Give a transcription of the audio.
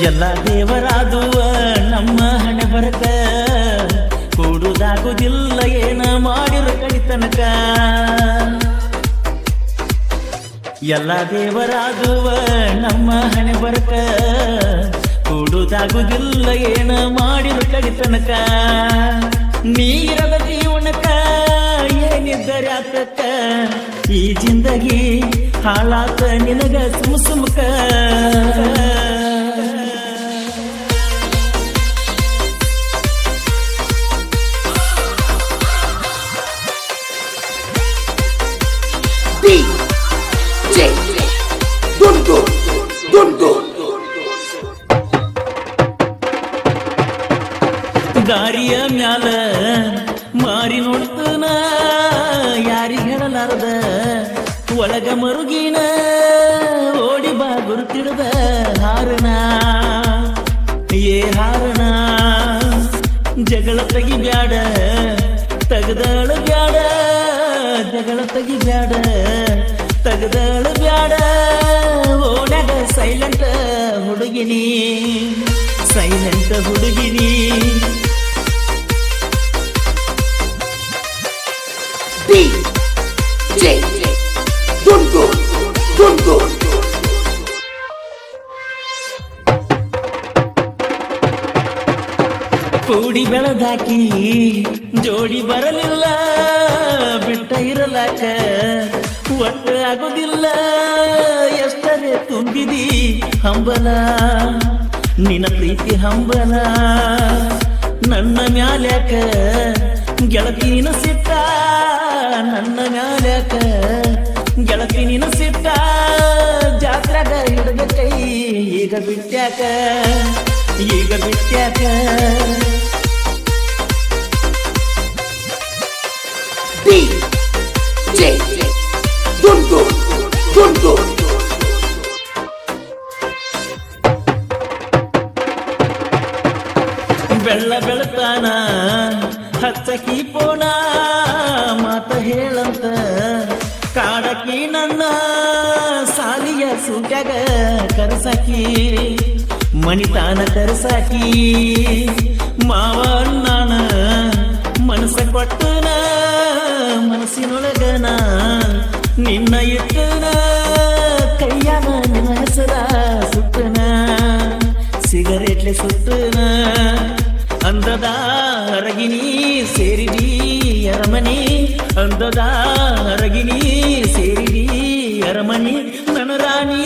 ಎಲ್ಲ ದೇವರಾದುವ ನಮ್ಮ ಹಣೆ ಬರಕ ಕೂಡುದಾಗುದಿಲ್ಲ ಏನ ಮಾಡಿರು ಕಡಿತನಕ ಎಲ್ಲ ದೇವರಾದುವ ನಮ್ಮ ಹಣೆ ಬರಕ ಕೂಡುದಾಗುದಿಲ್ಲ ಏನ ಮಾಡಿರು ಕಡಿತನಕ ನೀರದ ಜೀವನಕ ಏನಿದ್ದರೆ ಆತಕ್ಕ ಈ ಜಿಂದಗಿ ಹಾಳಾತ ನಿನಗ ಸುಮುಕ ದಾರಿಯ ಮ್ಯಾಲ ಮಾರಿ ನೋಡ್ತನ ಯಾರಿಗೆ ಹೇಳಲಾರದ ಒಳಗ ಮರುಗಿನ ಓಡಿ ಬಾ ಗುರುತಿಡದ ಹಾರಣ ಏ ಹಾರಣ ಜಗಳ ತೆಗಿಬ್ಯಾಡ ತಗದಾಳ ಬ್ಯಾಡ ಜಗಳ ತೆಗಿಬ್ಯಾಡ ತಗದಾಳ ಬ್ಯಾಡ ಓಡಾಗ ಸೈಲೆಂಟ್ ಹುಡುಗಿನಿ ಸೈಲೆಂಟ್ ಹುಡುಗಿನಿ ಕೂಡಿ ಬೆಳೆದಾಕಿ ಜೋಡಿ ಬರಲಿಲ್ಲ ಬಿಟ್ಟ ಇರಲಾಕ ಒಟ್ಟು ಆಗೋದಿಲ್ಲ ಎಷ್ಟರೇ ತುಂಬಿದಿ ಹಂಬಲ ನಿನ್ನ ಪ್ರೀತಿ ಹಂಬಲ ನನ್ನ ಮ್ಯಾಲ್ಯಾಕ ಗೆಳತಿನ ಸಿಟ್ಟ ನನ್ನ ಮ್ಯಾಲ್ಯಾಕ ಗೆಳತಿನ ಸಿಟ್ಟ ಜಾತ್ರಾಗ ಹಿಡಿದ ಕೈ ಈಗ ಬಿಟ್ಟ್ಯಾಕ ಬೆಳ್ಳ ಬೆಳತಾನ ಹಚ್ಚಕಿ ಪೋಣ ಮಾತ ಹೇಳಂತ ಕಾಡಕಿ ನನ್ನ ಸಾಲಿಯ ಸೂಟ್ಯಾಗ ಕರಸಾಕಿ ಮಣಿತಾನ ಕರಸಾಕಿ ಮಾವ ನಾನ ಮನಸ್ಸ ಕೊಟ್ಟನ ಮನಸ್ಸಿನೊಳಗನ ನಿನ್ನ ಇಟ್ಟನ ಕೈಯಾನ ನಿನ್ನ ಹೆಸರ ಸುಟ್ಟನ ಸಿಗರೇಟ್ಲೆ ಸುಟ್ಟನ ಅಂದದ ಅರಗಿನಿ ಸೇರಿದಿ ಅರಮನಿ ಅಂದದ ಅರಗಿನಿ ಸೇರಿದಿ ಅರಮನಿ ನನ್ನ ರಾಣಿ